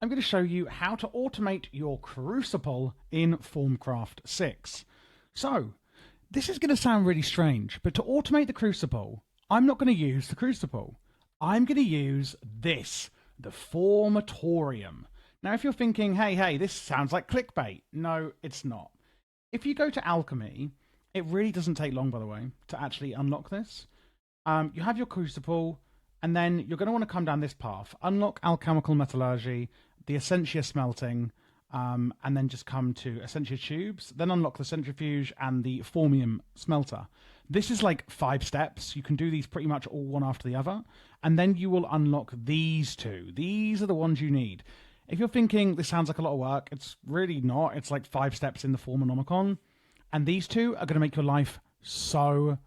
I'm going to show you how to automate your Crucible in Thaumcraft 6. So, this is going to sound really strange, but to automate the Crucible, I'm not going to use the Crucible. I'm going to use this, the Formatorium. Now, if you're thinking, hey, this sounds like clickbait. No, it's not. If you go to Alchemy, it really doesn't take long, by the way, to actually unlock this. You have your Crucible, and then you're going to want to come down this path. Unlock Alchemical Metallurgy, the Essentia Smelting, and then just come to Essentia Tubes. Then unlock the Centrifuge and the Formium Smelter. This is like 5 steps. You can do these pretty much all one after the other. And then you will unlock these two. These are the ones you need. If you're thinking this sounds like a lot of work, it's really not. It's like 5 steps in the Formonomicon. And these two are going to make your life so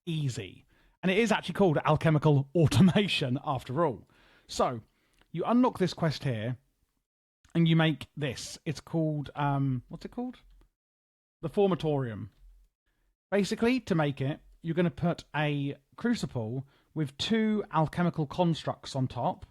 easy. And it is actually called alchemical automation after all. So you unlock this quest here and you make this. It's called, what's it called? The Formatorium. Basically, to make it, you're going to put a crucible with 2 alchemical constructs on top,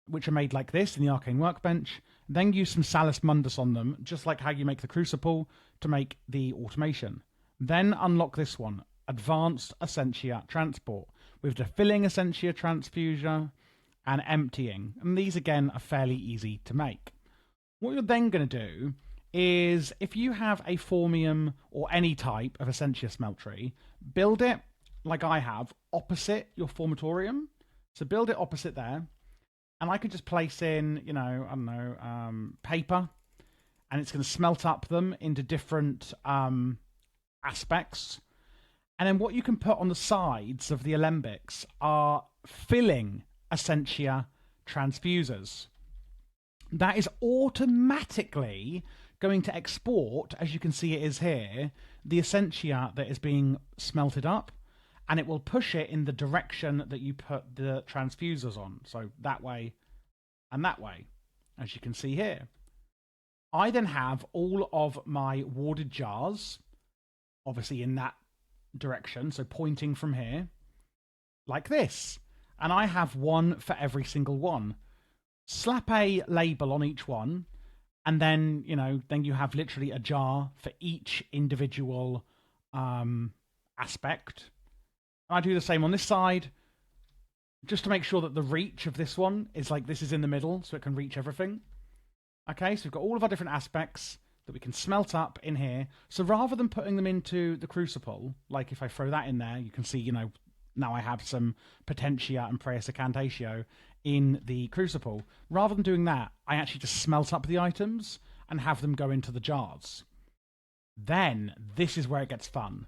which are made like this in the Arcane Workbench. Then use some Salus Mundus on them, just like how you make the crucible, to make the automation. Then unlock this one, Advanced Essentia Transport, with the Filling Essentia Transfuser and Emptying. And these, again, are fairly easy to make. What you're then going to do is, if you have a Formium or any type of Essentia Smeltery, build it, like I have, opposite your Formatorium. So build it opposite there. And I could just place in, paper, and it's going to smelt up them into different aspects. And then what you can put on the sides of the alembics are filling Essentia transfusers. That is automatically going to export, as you can see it is here, the Essentia that is being smelted up, and it will push it in the direction that you put the transfusers on. So that way and that way, as you can see here. I then have all of my warded jars, obviously in that direction, so pointing from here, like this. And I have one for every single one. Slap a label on each one, and then, then you have literally a jar for each individual aspect. And I do the same on this side, just to make sure that the reach of this one is like this is in the middle, so it can reach everything. Okay, so we've got all of our different aspects that we can smelt up in here. So rather than putting them into the Crucible, like if I throw that in there, you can see, now I have some Potentia and Praeus Incantatio in the Crucible. Rather than doing that, I actually just smelt up the items and have them go into the jars. Then, this is where it gets fun.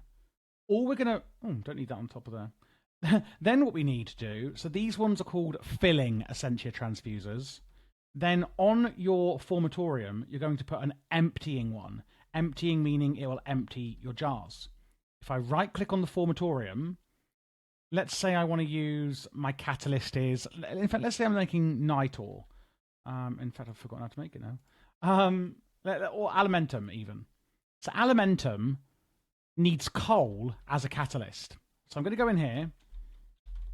All we're going to... Oh, don't need that on top of there. Then what we need to do... So these ones are called filling Essentia Transfusers. Then on your Formatorium, you're going to put an emptying one. Emptying meaning it will empty your jars. If I right-click on the Formatorium, let's say I want to use my catalyst is... In fact, let's say I'm making Nitor. In fact, I've forgotten how to make it now. Or Alimentum, even. So Alimentum needs coal as a catalyst. So I'm going to go in here.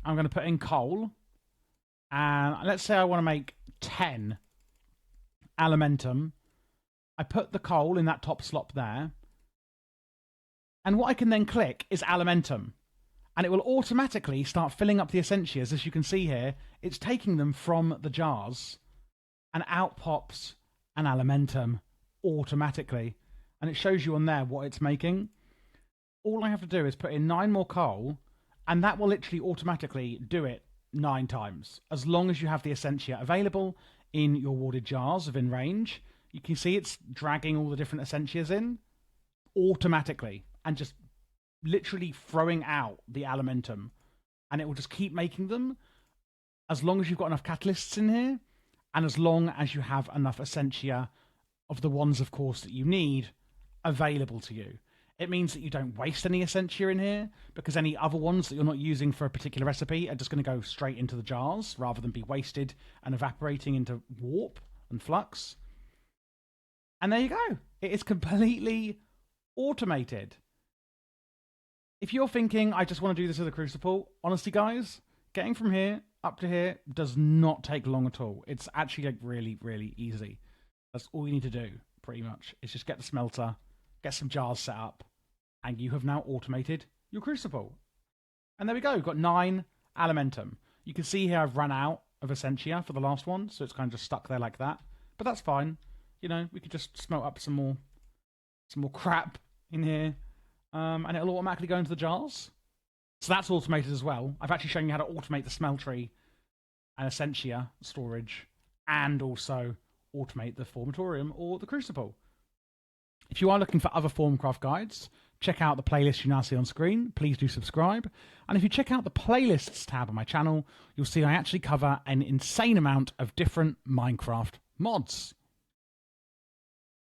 I'm going to put in coal. And let's say I want to make 10 Alimentum. I put the coal in that top slot there. And what I can then click is Alimentum. And it will automatically start filling up the Essentias. As you can see here, it's taking them from the jars. And out pops an Alimentum automatically. And it shows you on there what it's making. All I have to do is put in 9 more coal. And that will literally automatically do it 9 times, as long as you have the Essentia available in your warded jars within range. You can see it's dragging all the different Essentias in automatically and just literally throwing out the Alimentum, and it will just keep making them as long as you've got enough catalysts in here and as long as you have enough Essentia of the ones, of course, that you need available to you. It means that you don't waste any Essentia in here, because any other ones that you're not using for a particular recipe are just going to go straight into the jars rather than be wasted and evaporating into warp and flux. And there you go. It is completely automated. If you're thinking, I just want to do this with a Crucible, honestly, guys, getting from here up to here does not take long at all. It's actually like really, really easy. That's all you need to do, pretty much, is just get the smelter, get some jars set up, and you have now automated your Crucible. And there we go. We've got 9 Alimentum. You can see here I've run out of Essentia for the last one, so it's kind of just stuck there like that. But that's fine. You know, we could just smelt up some more crap in here, and it'll automatically go into the jars. So that's automated as well. I've actually shown you how to automate the smeltery and Essentia storage, and also automate the Formatorium or the Crucible. If you are looking for other Thaumcraft guides, check out the playlist you now see on screen. Please do subscribe. And if you check out the playlists tab on my channel, you'll see I actually cover an insane amount of different Minecraft mods.